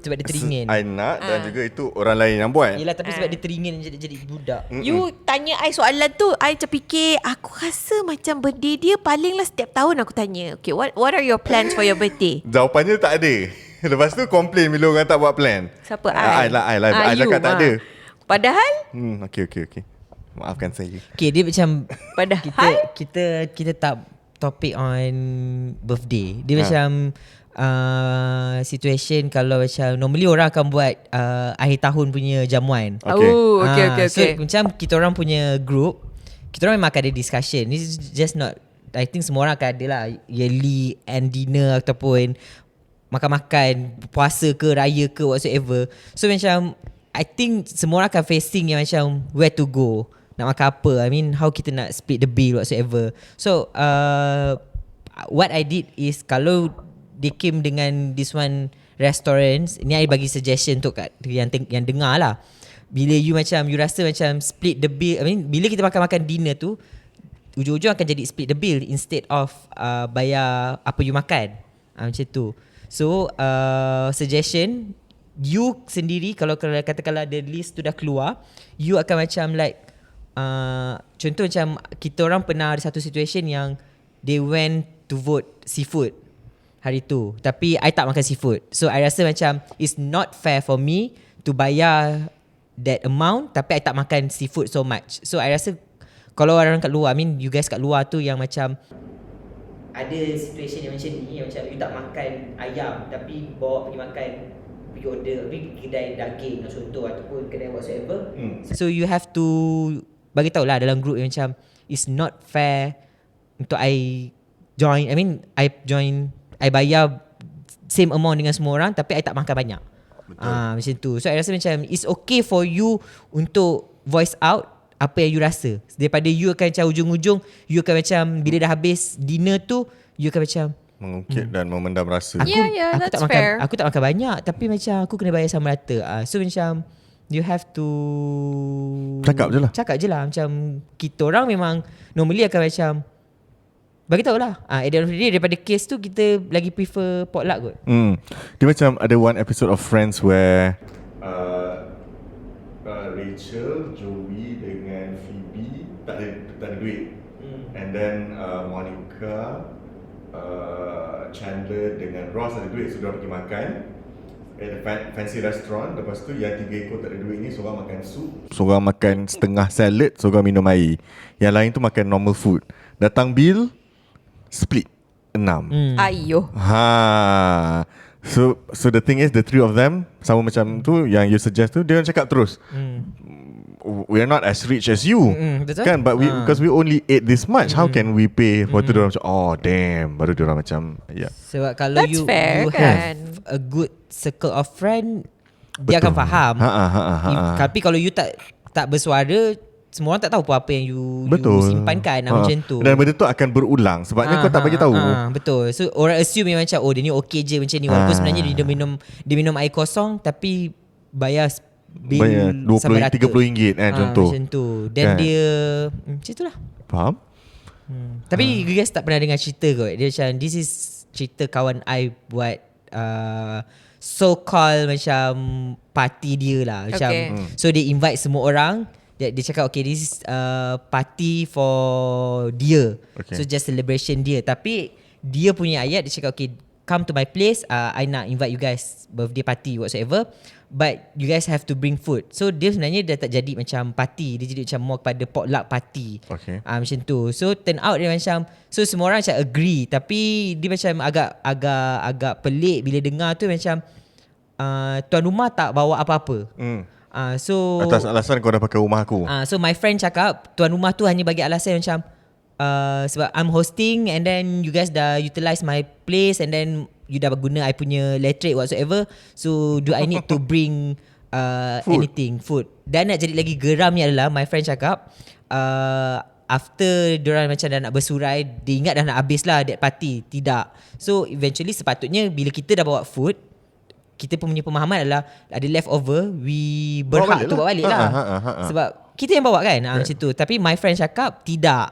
Sebab dia teringin. I nak dan juga itu orang lain yang buat. Yelah, tapi sebab dia teringin jadi budak. You tanya I soalan tu, I macam fikir, aku rasa macam birthday dia paling lah setiap tahun aku tanya, okay, what are your plans for your birthday? Jawapannya tak ada. Lepas tu komplain bila orang tak buat plan. Siapa? I lah. I cakap tak ada. Padahal Okay. Maafkan saya. Okay, dia macam padahal kita tak topik on birthday. Dia macam situation kalau macam normally orang akan buat akhir tahun punya jamuan. Okay. Okay. So macam kita orang punya group, kita orang memang akan ada discussion. This is just not, I think semua orang akan ada lah yearly and dinner ataupun makan-makan, puasa ke, raya ke, whatsoever. So macam I think semua orang akan facing yang macam where to go, nak makan apa, I mean how kita nak split the bill whatsoever. So what I did is, kalau they came dengan this one restaurants, ni I bagi suggestion tu kat yang dengar lah. Bila you rasa macam split the bill, I mean bila kita makan dinner tu, ujung-ujung akan jadi split the bill instead of bayar apa you makan. Macam tu. So suggestion, you sendiri kalau katakanlah the list tu dah keluar, you akan macam like contoh macam kita orang pernah ada satu situation yang they went to vote seafood hari tu, tapi I tak makan seafood. So I rasa macam it's not fair for me to bayar that amount tapi I tak makan seafood so much. So I rasa kalau orang kat luar, I mean you guys kat luar tu yang macam ada situation yang macam ni, yang macam you tak makan ayam tapi bawa pergi makan, pergi order, pergi kedai daging contoh ataupun kedai whatsoever. So you have to bagi tahu lah dalam group yang macam it's not fair untuk I join, I bayar same amount dengan semua orang tapi I tak makan banyak. Macam tu. So I rasa macam it's okay for you untuk voice out apa yang you rasa, daripada you akan macam ujung-ujung you akan macam bila dah habis dinner tu you akan macam mengungkit dan memendam rasa. Yeah, that's fair. Aku tak makan banyak tapi macam aku kena bayar sama rata. So macam you have to Cakap je lah. Macam kita orang memang normally akan macam bagi tahu lah. At the end of the day, daripada case tu kita lagi prefer potluck kot. Dia macam ada one episode of Friends where Rachel, Joey dengan Phoebe tak ada duit. And then Monica, Chandler dengan Ross ada duit, so dia pergi makan at a fancy restaurant. Lepas tu yang 3 ekor tak ada duit ni, seorang makan sup, seorang makan setengah salad, seorang minum air, yang lain tu makan normal food. Datang bill split 6. Ayo. So the thing is, the 3 of them sama macam tu yang you suggest tu, dia cakap terus we are not as rich as you, kan, but because we only ate this much, how can we pay for tu? Dia macam damn, baru dia orang macam sebab kalau that's you fair, have a good circle of friend, dia akan faham. Tapi kalau you tak bersuara, semua orang tak tahu apa yang you simpankan macam tu. Dan benda tu akan berulang sebabnya kau tak bagi tahu. Betul. So orang assume macam dia ni okey je macam ni, walaupun sebenarnya dia minum air kosong tapi bayar bil 20 30 ringgit contoh. Macam tu. Dan dia macam itulah. Faham? Tapi you guys tak pernah dengar cerita kot. Dia macam this is cerita kawan I buat so called macam party dia lah. Macam so they invite semua orang. Dia cakap okay, this is party for dia. So just celebration dia. Tapi dia punya ayat, dia cakap okay, come to my place, I nak invite you guys birthday party whatsoever, but you guys have to bring food. So dia sebenarnya dah tak jadi macam party, dia jadi macam more kepada potluck party. Macam tu. So turn out dia macam, so semua orang macam agree, tapi dia macam agak pelik bila dengar tu macam tuan rumah tak bawa apa-apa. So atas alasan kau dah pakai rumah aku. So my friend cakap tuan rumah tu hanya bagi alasan macam sebab I'm hosting and then you guys dah utilize my place and then you dah guna I punya electric whatsoever, so do I need to bring food. Dan nak jadi lagi geramnya adalah my friend cakap after diorang macam dah nak bersurai, dia ingat dah nak habis lah that party. Tidak. So eventually sepatutnya bila kita dah bawa food, kita punya pemahaman adalah ada leftover, we berhak tu bawa balik lah. Sebab kita yang bawa kan, macam tu. Tapi my friend cakap tidak,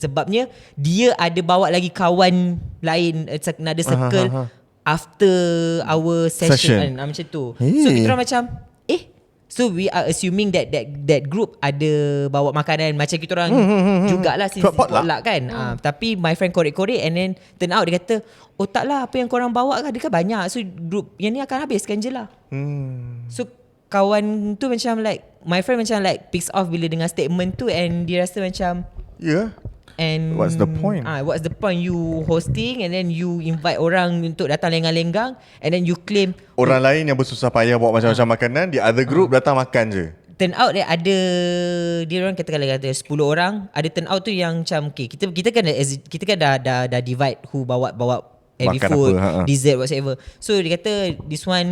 sebabnya dia ada bawa lagi kawan lain, another circle after our session. Macam tu. So kita orang macam so we are assuming that group ada bawa makanan macam kita orang jugalah since potluck kan. Tapi my friend korek-korek and then turn out dia kata, oh taklah, apa yang korang bawa kan, dia kan banyak, so group yang ni akan habiskan je lah. So kawan tu macam like, my friend macam like pissed off bila dengar statement tu, and dia rasa macam and what's the point? What's the point you hosting and then you invite orang untuk datang lenggang-lenggang and then you claim orang lain yang bersusah payah bawa macam-macam makanan, the other group datang makan je. Turn out dia ada, dia orang katakanlah kata 10 orang, ada turn out tu yang macam okay, kita kan dah divide who bawa heavy makan food, apa, dessert whatsoever. So dia kata this one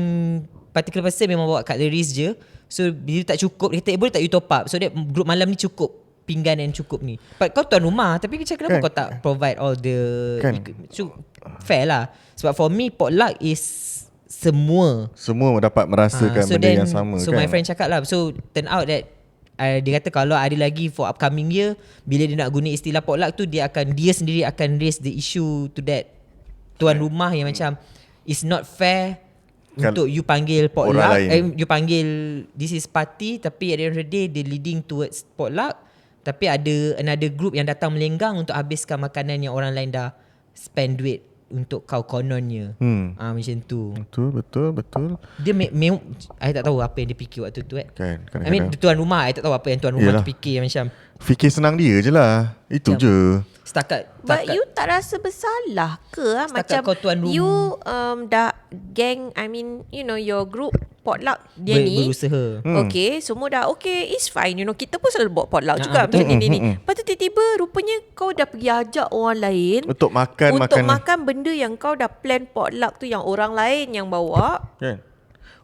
particular person memang bawa cutleries je. So bila tak cukup, dia kata boleh tak you top up. So dia group malam ni cukup pinggan yang cukup ni. But kau tuan rumah, tapi kenapa kau tak provide all the so fair lah. Sebab for me potluck is semua dapat merasakan benda yang sama. So kan? my friend cakap lah, so turn out that dia kata kalau ada lagi for upcoming year, bila dia nak guna istilah potluck tu, dia sendiri akan raise the issue to that tuan rumah yang macam it's not fair untuk you panggil potluck, you panggil this is party, tapi at the end of the day dia leading towards potluck, tapi ada another group yang datang melenggang untuk habiskan makanan yang orang lain dah spend duit untuk kau kononnya. Macam tu. Betul. Dia I tak tahu apa yang dia fikir waktu tu kan, I mean tuan rumah, I tak tahu apa yang tuan rumah tu fikir, macam fikir senang dia je lah. Itu macam, je Setakat But you tak rasa bersalah ke? Macam kau tuan rumah, you dah gang, I mean you know your group potluck dia ni berusaha. Okay, semua dah okay, it's fine. You know kita pun selalu buat potluck juga macam ni. Lepas tu tiba-tiba rupanya kau dah pergi ajak orang lain untuk makan benda yang kau dah plan potluck tu yang orang lain yang bawa. Kan?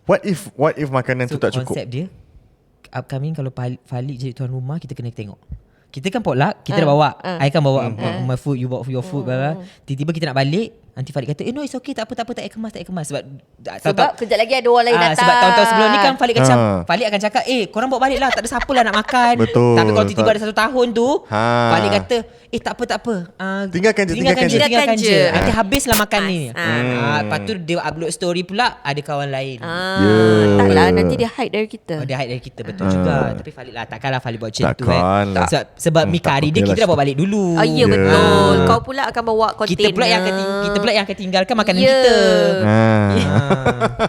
What if makanan tu tak cukup? Konsep dia upcoming kalau Falik jadi tuan rumah, kita kena tengok. Kita kan potluck, kita dah bawa. I kan bawa my food, you bawa your food. Tiba-tiba kita nak balik, nanti Falik kata no it's okay, tak apa, tak payah kemas. Sebab kejap lagi ada orang lain datang. Sebab tahun-tahun sebelum ni kan Falik akan cakap korang bawa balik lah, tak ada siapa lah nak makan. Betul. Tapi kalau tiba-tiba ada 1 tahun tu, Falik kata tak apa, tinggalkan je. Nanti habislah makan ni. Lepas tu dia upload story pula, ada kawan lain. Taklah, nanti dia hide dari kita. Dia hide dari kita, betul juga. Tapi Falik lah, takkanlah Falik buat macam tu sebab mi kari dia kita dah bawa balik dulu. Ya betul. Kau pula akan bawa kontainer. Kita pula yang akan tinggalkan makanan kita.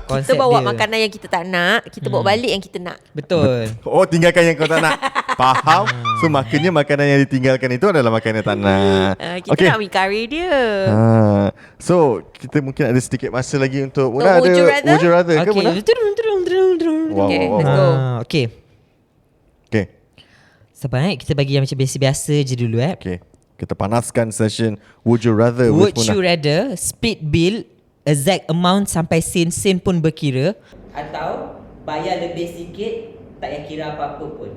Kita bawa makanan yang kita tak nak, kita bawa balik yang kita nak. Betul. Tinggalkan yang kau tak nak. Faham? So maknanya makanan yang ditinggalkan itu adalah makanan yang tak nak. Kita nak mi kari dia. So kita mungkin ada sedikit masa lagi untuk Would you rather ke Muna? Okay, let's go. Okay. Sebenarnya kita bagi yang macam biasa-biasa je dulu Okay. Kita panaskan session Would you rather Would you rather split bill exact amount sampai sen-sen pun berkira, atau bayar lebih sikit tak payah kira apa-apa pun?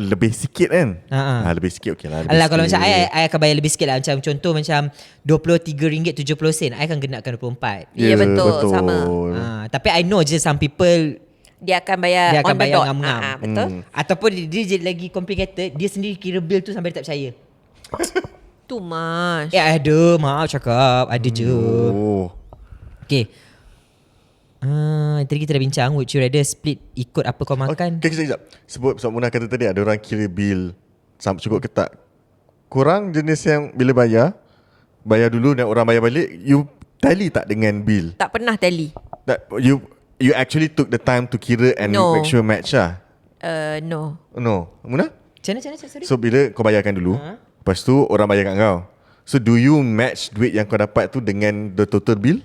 Lebih sikit kan? Lebih sikit okey lah. Alah, kalau macam I akan bayar lebih sikit lah. Macam contoh macam RM23.70, I akan genapkan 24. Ya betul. Sama. Tapi I know je some people dia akan bayar on the dot. Betul. Ataupun dia jadi lagi complicated, dia sendiri kira bill tu sampai dia tak percaya. Too much. ada, maaf cakap. Ada je. Oh. Okay. Tadi kita dah bincang, would you rather split ikut apa kau makan? Okay, sekejap. Sebab Munah kata tadi ada orang kira bil sama cukup ke tak. Korang jenis yang bila bayar dulu dan orang bayar balik, you tally tak dengan bil? Tak pernah tally. That you actually took the time to kira and No. make sure match lah? No. No. Munah? Macam mana? Sorry. So bila kau bayarkan dulu, lepas tu orang bayar kat kau. So do you match duit yang kau dapat tu dengan the total bill?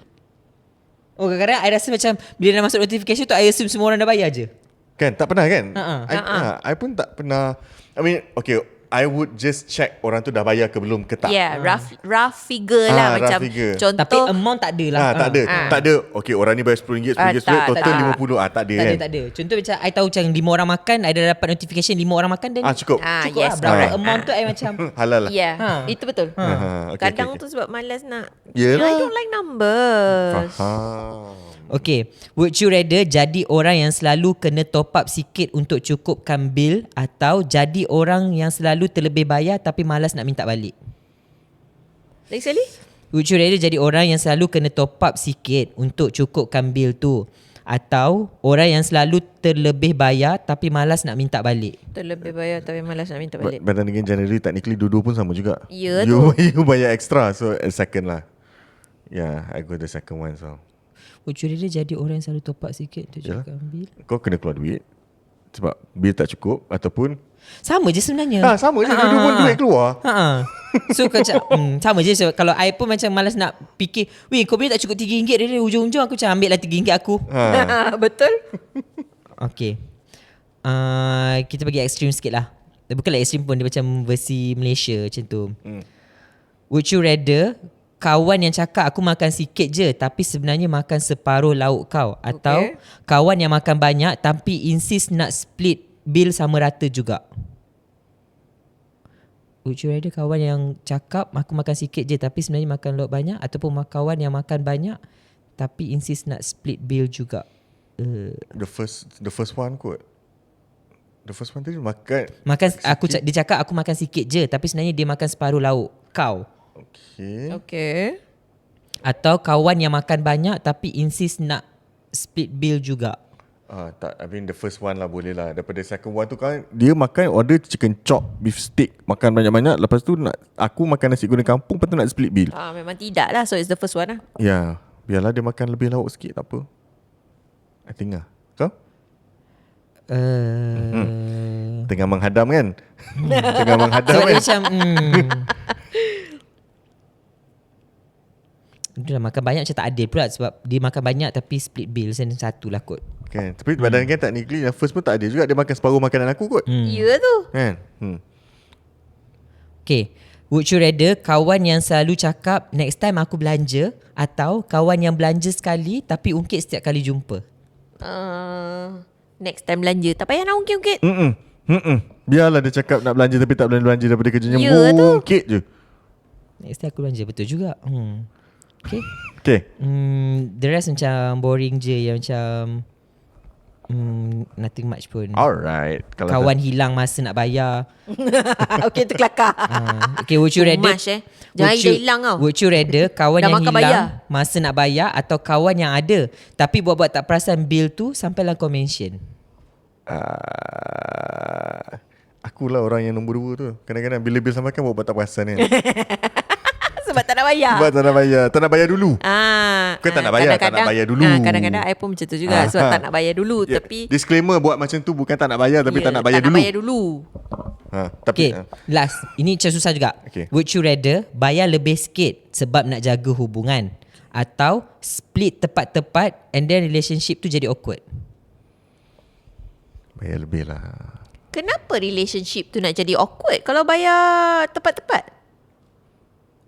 Oh, kadang-kadang I rasa macam bila dah masuk notification tu, I assume semua orang dah bayar je. Kan? Tak pernah kan? Ha-ha. I pun tak pernah. I mean, okay, I would just check orang tu dah bayar ke belum ke tak. Yeah, rough figure lah. rough Macam figure. contoh. Tapi amount tak ada lah. Tak ada. Tak ada. Okay, orang ni bayar RM10, RM10, tak, total tak. RM50. Tak ada kan? Tak ada. Contoh macam I tahu macam 5 orang makan, I dah dapat notification 5 orang makan, dan Cukup. cukup Yes, lah. Berapa correct. amount tu I macam Halal lah. Yeah, itu betul. Okay, Kadang okay. tu sebab malas nak. Yelah. I don't like numbers. Faham. Okay, would you rather jadi orang yang selalu kena top up sikit untuk cukupkan bil, atau jadi orang yang selalu terlebih bayar tapi malas nak minta balik? Lagi sekali? Would you rather jadi orang yang selalu kena top up sikit untuk cukupkan bil tu, atau orang yang selalu terlebih bayar tapi malas nak minta balik? Terlebih bayar tapi malas nak minta balik. But then again, generally technically dua-dua pun sama juga. Ya you, you bayar extra, so second lah. Yeah, I go the second one. So Would you rather jadi orang yang selalu top up sikit untuk Yalah. cukupkan bil? kau kena keluar duit sebab bil tak cukup, ataupun Sama je sebenarnya. sama je, dua-dua pun duit keluar. So macam sama je. So, kalau I pun macam malas nak fikir, weh kau bil tak cukup RM3, dari ujung-ujung aku macam ambil lah RM3 aku. Betul? Okay. Kita bagi ekstrim sikit lah. Bukanlah ekstrim pun, dia macam versi Malaysia macam tu. Would you rather kawan yang cakap aku makan sikit je tapi sebenarnya makan separuh lauk kau, atau kawan yang makan banyak tapi insist nak split bil sama rata juga? Would you rather kawan yang cakap aku makan sikit je tapi sebenarnya makan lauk banyak, ataupun kawan yang makan banyak tapi insist nak split bil juga? The first one kot. The first one tadi makan. Dia cakap aku makan sikit je tapi sebenarnya dia makan separuh lauk kau. Okay. Atau kawan yang makan banyak tapi insist nak split bill juga. Tak, I mean the first one lah boleh lah. Daripada second one tu kan, dia makan order chicken chop, beef steak, makan banyak-banyak. Lepas tu aku makan nasi goreng kampung, lepas tu nak split bill. Memang tidak lah. So it's the first one lah. Ya, biarlah dia makan lebih lauk sikit, tak apa. I think lah. Kau? Tengah menghadam kan? Tengah menghadam Sebab kan? dia macam dia dah makan banyak macam tak adil pula, sebab dia makan banyak tapi split bill satu lah kot. Kan? Tapi badan kan technically yang first pun tak ada juga. Dia makan separuh makanan aku kot. Ya tu. Kan? Okay, would you rather kawan yang selalu cakap next time aku belanja, atau kawan yang belanja sekali tapi ungkit setiap kali jumpa? Next time belanja, tak payah nak ungkit-ungkit. Biarlah dia cakap nak belanja tapi tak belanja daripada kerjanya. Ya tu. Mungkit je. Next time aku belanja, betul juga. Okay. Okay. The rest macam boring je, yang macam nothing much pun. Alright. Kalau Kawan hilang masa nak bayar. Okay, tu kelakar. Okay, would you Too rather much, Jangan dia hilang tau. Would you rather kawan Dah yang makan hilang bayar. masa nak bayar, atau kawan yang ada tapi buat-buat tak perasan bil tu sampailah kau mention? akulah orang yang nombor 2 tu. Kadang-kadang bila bil sampaikan buat tak perasan kan. Sebab tak nak bayar. Sebab tak nak bayar. Tak nak bayar dulu. Kau tak nak bayar, tak nak bayar dulu. Kadang-kadang I pun macam tu juga. Sebab tak nak bayar dulu. Ya, Tapi disclaimer buat macam tu bukan tak nak bayar, tapi tak nak bayar tak dulu. nak bayar dulu. Tapi Okay, last. Ini macam susah juga. Okay. Would you rather bayar lebih sikit sebab nak jaga hubungan, atau split tepat-tepat and then relationship tu jadi awkward? bayar lebih lah. Kenapa relationship tu nak jadi awkward kalau bayar tepat-tepat?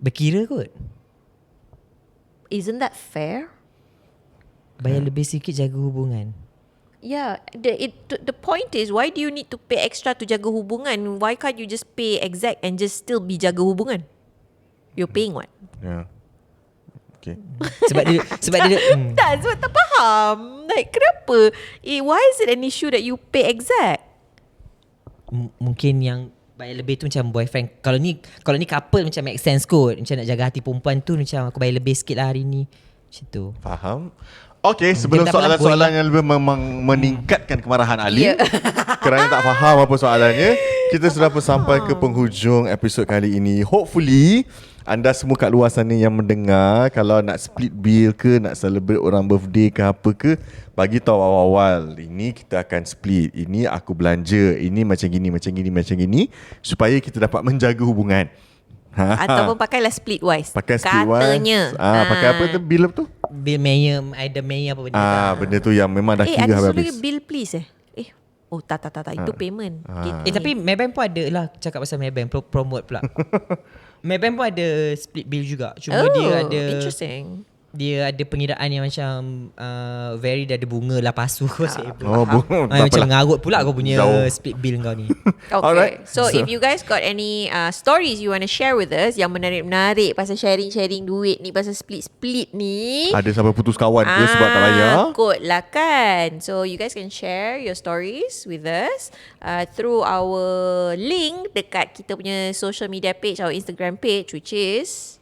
Berkira kot. Isn't that fair? Bayar lebih sikit jaga hubungan. Yeah, the point is, why do you need to pay extra to jaga hubungan? Why can't you just pay exact and just still be jaga hubungan? You're paying what? Ya. Okay. Sebab dia Tak, sebab tak faham. Like, kenapa? Why is it an issue that you pay exact? mungkin yang bayar lebih tu macam boyfriend. Kalau ni couple macam make sense kot. Macam nak jaga hati perempuan tu macam aku bayar lebih sikit lah hari ni. Macam tu. Faham. Okay, sebelum Dia tak soalan-soalan melampau yang lebih meningkatkan kemarahan Ali, Ya. kerana tak faham apa soalannya, kita sudah pun sampai ke penghujung episod kali ini. Hopefully anda semua kat luar sana yang mendengar, kalau nak split bill ke, nak celebrate orang birthday ke apa ke, bagi tahu awal-awal, ini kita akan split, ini aku belanja, ini macam gini, supaya kita dapat menjaga hubungan. Ataupun pakailah split wise. Pakai split katanya. wise. Pakai apa tu bill tu? Bill Mayer, ada Mayer apa benda tu. Benda tu yang memang dah kira ada satu habis. lagi bill please Oh tak itu payment. Tapi Maybank pun ada lah. Cakap pasal Maybank, promote pula. Maybank pun ada split bill juga. Cuma dia ada interesting. Dia ada pengiraan yang macam very dah ada bunga lah pasu Bunga. macam ngarut pula kau punya Jauh. split bill kau ni. Okay. Alright. So if you guys got any stories you want to share with us yang menarik-menarik pasal sharing duit ni, pasal split ni, Ada sampai putus kawan ke sebab tak bayar? Kot lah kan. So you guys can share your stories with us through our link dekat kita punya social media page, our Instagram page, which is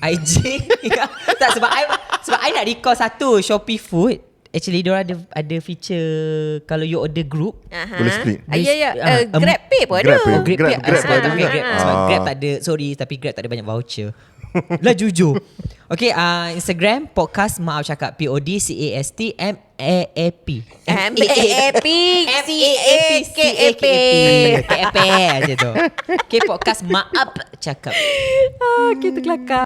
IG. Tak, sebab I nak recall satu Shopee Food. Actually dia ada feature kalau you order group Boleh split. Ya. GrabPay pun ada. Grab pay. Grab Grab sebab ada tapi juga. Grab tak ada. Sorry, tapi Grab tak ada banyak voucher. Lah jujur. Okay, Instagram podcast Maaf Cakap, PODCAST MAAP KAP aja tu. Okay, podcast Maaf Cakap. Kita kelakar.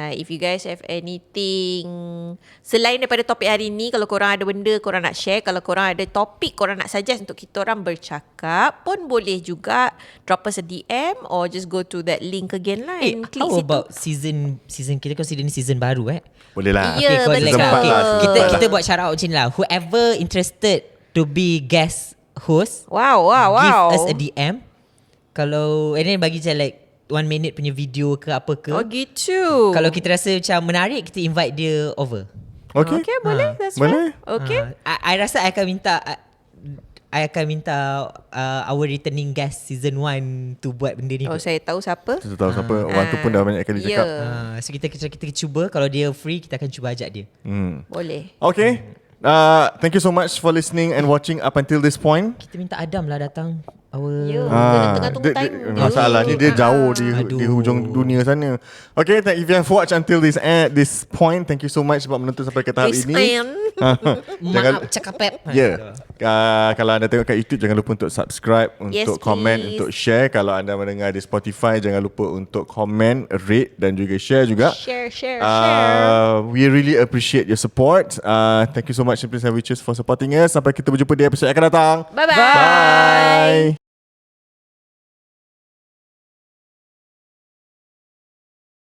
If you guys have anything selain daripada topik hari ni, kalau korang ada benda korang nak share, kalau korang ada topik korang nak suggest untuk kita orang bercakap, pun boleh juga drop us a DM or just go to that link again lah and click How situ. about season kita consider ni season baru Boleh lah. Ya, Okay, betul. Season 4 lah, season kita 4 kita buat shout out macam ni lah. Whoever interested to be guest host, Wow. give us a DM. Kalau and then bagi macam like 1 minute punya video ke apa ke. Oh gitu. Kalau kita rasa macam menarik, kita invite dia over. Okay. Okay, boleh. That's Boleh. fine. Okay. I rasa I akan minta our returning guest season 1 to buat benda ni. Oh, saya tahu siapa. Kita tahu siapa. Orang tu pun dah banyak kali Ya. cakap. So kita cuba, kalau dia free kita akan cuba ajak dia. Boleh. Okay. Thank you so much for listening and watching up until this point. Kita minta Adam lah datang. Ya, kena tengah tunggu time. Masalahnya dia jauh di Aduh. hujung dunia sana. Okay, if you have watched until this point, thank you so much sebab menonton sampai ke tahap Chris ini. Ann. Maaf Cakap Pep. Ya. Kalau anda tengok kat YouTube, jangan lupa untuk subscribe, Yes, untuk komen, please. untuk share. Kalau anda mendengar di Spotify, jangan lupa untuk komen, rate dan juga share juga. Share. We really appreciate your support. Thank you so much Simply Sandwiches for supporting us. Sampai kita berjumpa di episod yang akan datang. Bye-bye. Bye.